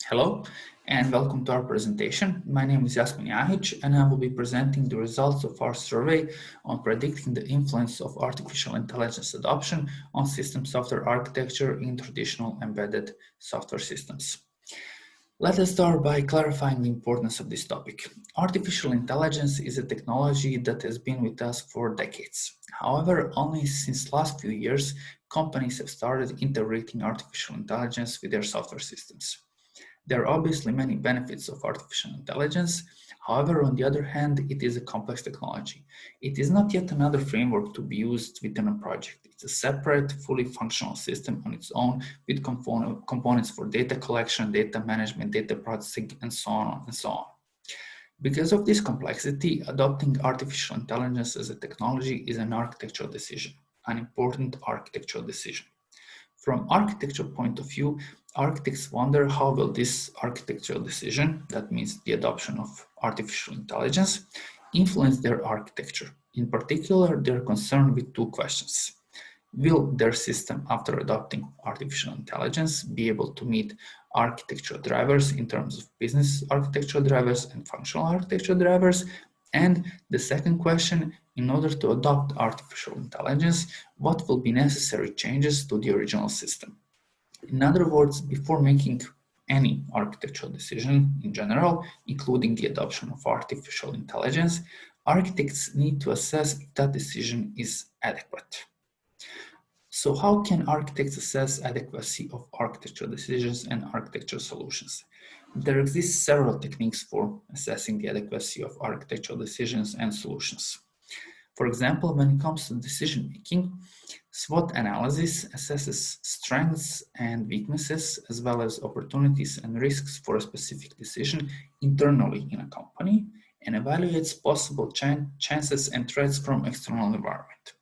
Hello and welcome to our presentation. My name is Jasmin Jahic and I will be presenting the results of our survey on predicting the influence of artificial intelligence adoption on system software architecture in traditional embedded software systems. Let us start by clarifying the importance of this topic. Artificial intelligence is a technology that has been with us for decades. However, only since last few years, companies have started integrating artificial intelligence with their software systems. There are obviously many benefits of artificial intelligence. However, on the other hand, it is a complex technology. It is not yet another framework to be used within a project. It's a separate, fully functional system on its own with components for data collection, data management, data processing, and so on and so on. Because of this complexity, adopting artificial intelligence as a technology is an architectural decision, an important architectural decision. From architecture point of view, architects wonder how will this architectural decision, that means the adoption of artificial intelligence, influence their architecture. In particular, they're concerned with two questions. Will their system, after adopting artificial intelligence, be able to meet architectural drivers in terms of business architectural drivers and functional architectural drivers? And the second question, in order to adopt artificial intelligence, what will be necessary changes to the original system? In other words, before making any architectural decision in general, including the adoption of artificial intelligence, architects need to assess if that decision is adequate. So how can architects assess adequacy of architectural decisions and architectural solutions? There exist several techniques for assessing the adequacy of architectural decisions and solutions. For example, when it comes to decision making, SWOT analysis assesses strengths and weaknesses as well as opportunities and risks for a specific decision internally in a company and evaluates possible chances and threats from external environment.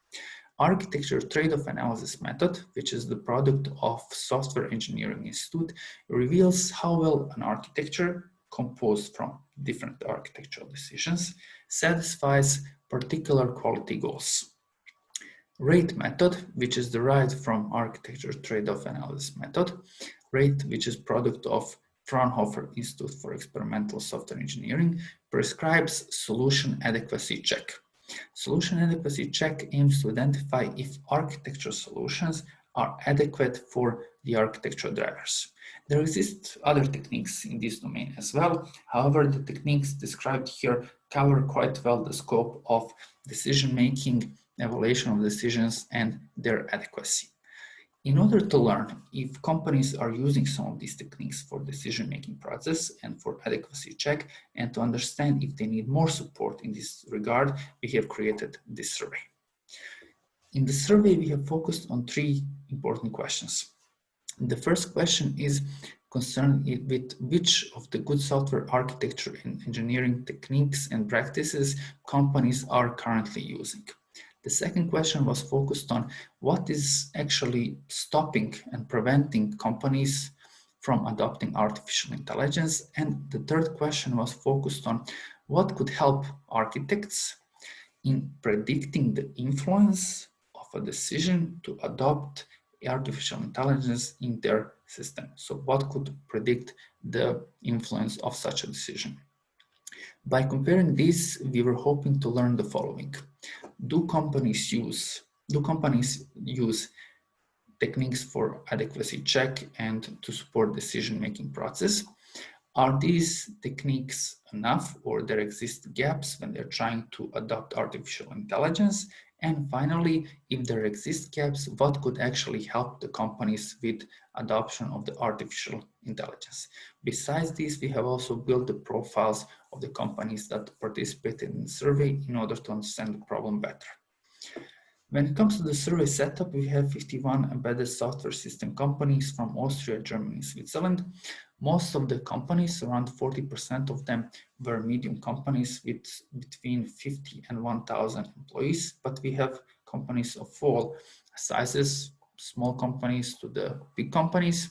Architecture trade-off analysis method, which is the product of Software Engineering Institute, reveals how well an architecture composed from different architectural decisions satisfies particular quality goals. RATE method, which is derived from architecture trade-off analysis method, RATE, which is product of Fraunhofer Institute for Experimental Software Engineering, prescribes solution adequacy check. Solution adequacy check aims to identify if architecture solutions are adequate for the architectural drivers. There exist other techniques in this domain as well. However, the techniques described here cover quite well the scope of decision-making, evaluation of decisions, and their adequacy. In order to learn if companies are using some of these techniques for decision-making process and for adequacy check, and to understand if they need more support in this regard, we have created this survey. In the survey, we have focused on three important questions. The first question is concerned with which of the good software architecture and engineering techniques and practices companies are currently using. The second question was focused on what is actually stopping and preventing companies from adopting artificial intelligence. And the third question was focused on what could help architects in predicting the influence of a decision to adopt artificial intelligence in their system. So what could predict the influence of such a decision? By comparing these, we were hoping to learn the following. Do companies use techniques for adequacy check and to support decision-making process? Are these techniques enough, or there exist gaps when they're trying to adopt artificial intelligence? And finally, if there exist gaps, what could actually help the companies with adoption of the artificial intelligence? Besides this, we have also built the profiles of the companies that participated in the survey in order to understand the problem better. When it comes to the survey setup, we have 51 embedded software system companies from Austria, Germany, and Switzerland. Most of the companies, around 40% of them, were medium companies with between 50 and 1,000 employees, but we have companies of all sizes, small companies to the big companies.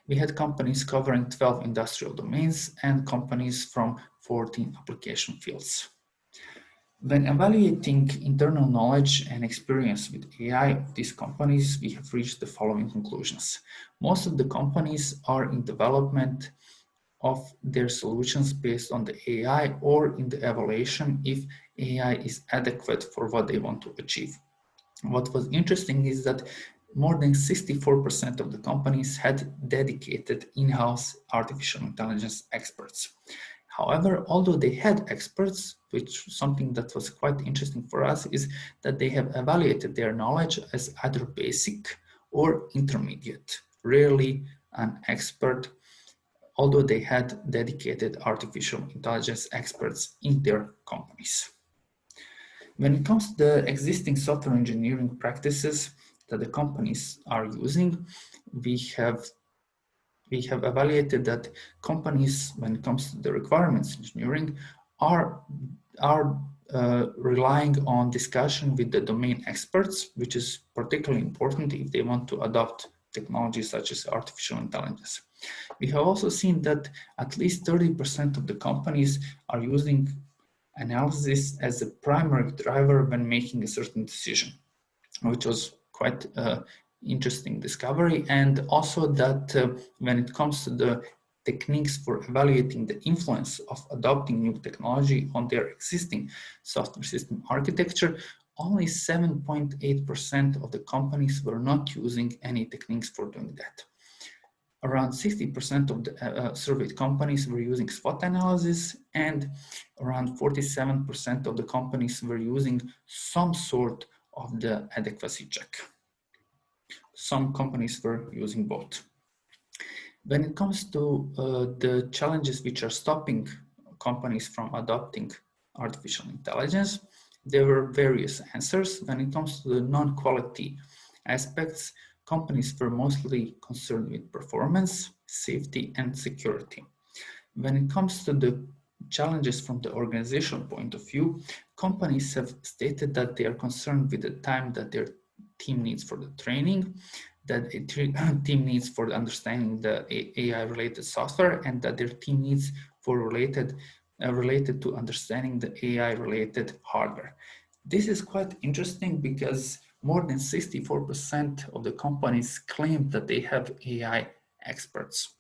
We had companies covering 12 industrial domains and companies from 14 application fields. When evaluating internal knowledge and experience with AI of these companies, we have reached the following conclusions. Most of the companies are in development of their solutions based on the AI or in the evaluation if AI is adequate for what they want to achieve. What was interesting is that more than 64% of the companies had dedicated in-house artificial intelligence experts. However, although they had experts, which something that was quite interesting for us is that they have evaluated their knowledge as either basic or intermediate, rarely an expert, although they had dedicated artificial intelligence experts in their companies. When it comes to the existing software engineering practices that the companies are using, we have evaluated that companies, when it comes to the requirements engineering, are relying on discussion with the domain experts, which is particularly important if they want to adopt technologies such as artificial intelligence. We have also seen that at least 30% of the companies are using analysis as a primary driver when making a certain decision, which was quite interesting discovery. And also that when it comes to the techniques for evaluating the influence of adopting new technology on their existing software system architecture, only 7.8% of the companies were not using any techniques for doing that. Around 60% of the surveyed companies were using SWOT analysis, and around 47% of the companies were using some sort of the adequacy check. Some companies were using both. When it comes to the challenges which are stopping companies from adopting artificial intelligence, there were various answers. When it comes to the non-quality aspects, companies were mostly concerned with performance, safety, and security. When it comes to the challenges from the organizational point of view, companies have stated that they are concerned with the time that their team needs for the training, that a team needs for understanding the AI-related software, and that their team needs for related to understanding the AI-related hardware. This is quite interesting because more than 64% of the companies claim that they have AI experts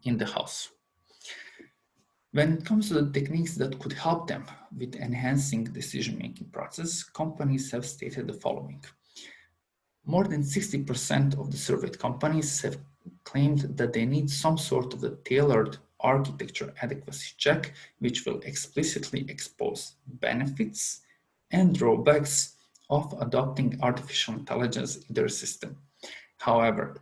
in the house. When it comes to the techniques that could help them with enhancing decision-making process, companies have stated the following. More than 60% of the surveyed companies have claimed that they need some sort of a tailored architecture adequacy check, which will explicitly expose benefits and drawbacks of adopting artificial intelligence in their system. However,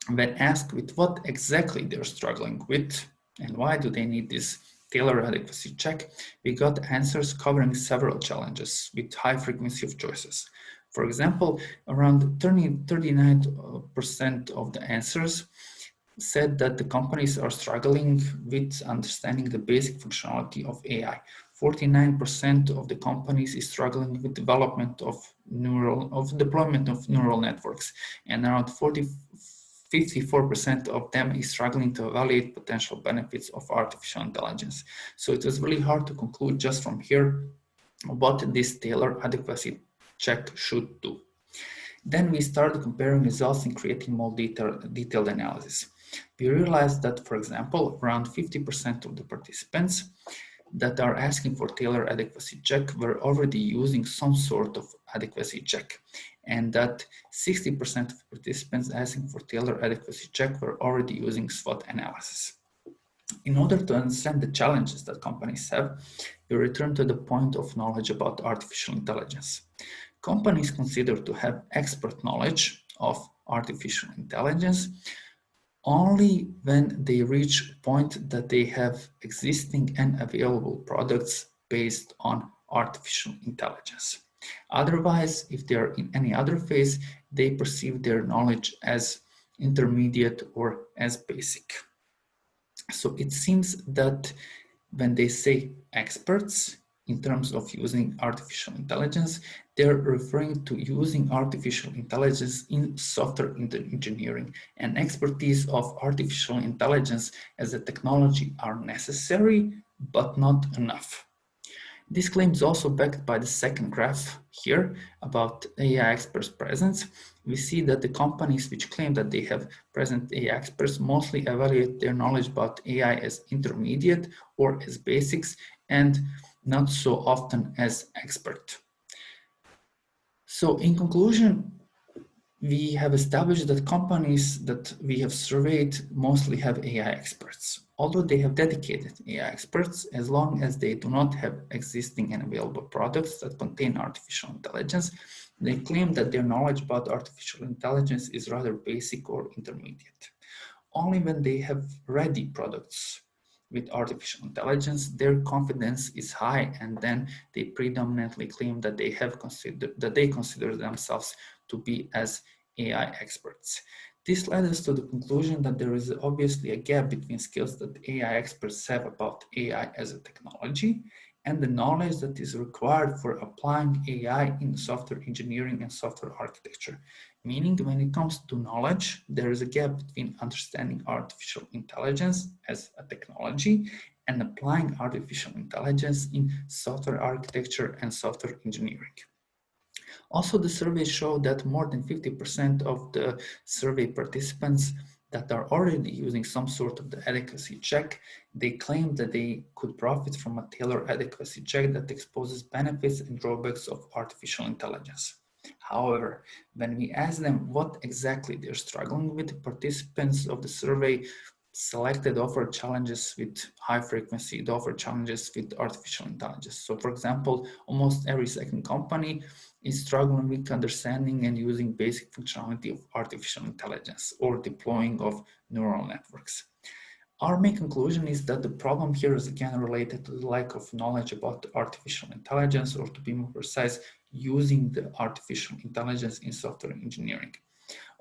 when asked with what exactly they're struggling with and why do they need this tailored adequacy check, we got answers covering several challenges with high frequency of choices. For example, around 39% of the answers said that the companies are struggling with understanding the basic functionality of AI. 49% of the companies is struggling with deployment of neural networks, and around 54% of them is struggling to evaluate potential benefits of artificial intelligence. So it was really hard to conclude just from here what this tailored adequacy check should do. Then we started comparing results and creating more detailed analysis. We realized that, for example, around 50% of the participants that are asking for tailored adequacy check were already using some sort of adequacy check, and that 60% of participants asking for tailored adequacy check were already using SWOT analysis. In order to understand the challenges that companies have, we return to the point of knowledge about artificial intelligence. Companies consider to have expert knowledge of artificial intelligence only when they reach a point that they have existing and available products based on artificial intelligence. Otherwise, if they are in any other phase, they perceive their knowledge as intermediate or as basic. So it seems that when they say experts in terms of using artificial intelligence, they're referring to using artificial intelligence in software engineering, and expertise of artificial intelligence as a technology are necessary, but not enough. This claim is also backed by the second graph here about AI experts' presence. we see that the companies which claim that they have present AI experts mostly evaluate their knowledge about AI as intermediate or as basics and not so often as expert. So in conclusion, we have established that companies that we have surveyed mostly have AI experts. Although they have dedicated AI experts, as long as they do not have existing and available products that contain artificial intelligence, they claim that their knowledge about artificial intelligence is rather basic or intermediate. Only when they have ready products with artificial intelligence, their confidence is high, and then they predominantly claim that they consider themselves to be as AI experts. This led us to the conclusion that there is obviously a gap between skills that AI experts have about AI as a technology and the knowledge that is required for applying AI in software engineering and software architecture. Meaning, when it comes to knowledge, there is a gap between understanding artificial intelligence as a technology and applying artificial intelligence in software architecture and software engineering. Also, the survey showed that more than 50% of the survey participants that are already using some sort of the adequacy check, they claim that they could profit from a Tailor adequacy check that exposes benefits and drawbacks of artificial intelligence. However, when we ask them what exactly they're struggling with, participants of the survey selected offer challenges with high frequency, they offer challenges with artificial intelligence. So for example, almost every second company is struggling with understanding and using basic functionality of artificial intelligence or deploying of neural networks. Our main conclusion is that the problem here is again related to the lack of knowledge about artificial intelligence, or to be more precise, using the artificial intelligence in software engineering.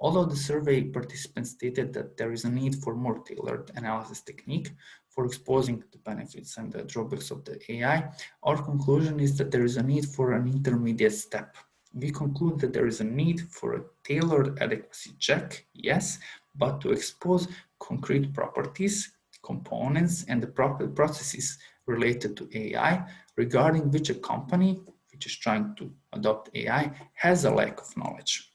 Although the survey participants stated that there is a need for more tailored analysis technique for exposing the benefits and the drawbacks of the AI, our conclusion is that there is a need for an intermediate step. We conclude that there is a need for a tailored adequacy check, yes, but to expose concrete properties, components, and the proper processes related to AI regarding which a company which is trying to adopt AI has a lack of knowledge.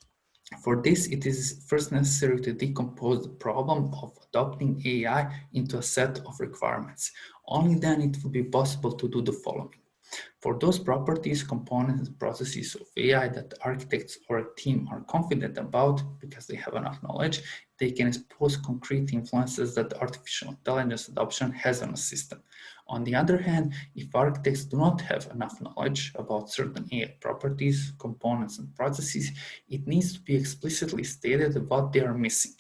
For this, it is first necessary to decompose the problem of adopting AI into a set of requirements. Only then it will be possible to do the following. For those properties, components, and processes of AI that architects or a team are confident about because they have enough knowledge, they can expose concrete influences that artificial intelligence adoption has on a system. On the other hand, if architects do not have enough knowledge about certain AI properties, components, and processes, it needs to be explicitly stated what they are missing.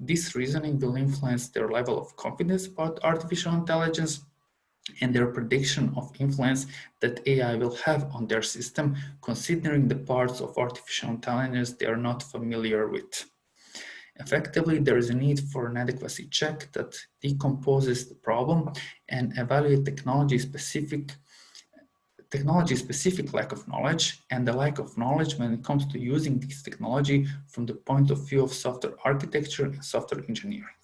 This reasoning will influence their level of confidence about artificial intelligence and their prediction of influence that AI will have on their system, considering the parts of artificial intelligence they are not familiar with. Effectively, there is a need for an adequacy check that decomposes the problem and evaluates technology-specific lack of knowledge and the lack of knowledge when it comes to using this technology from the point of view of software architecture and software engineering.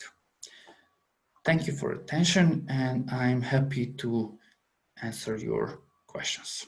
Thank you for your attention, and I'm happy to answer your questions.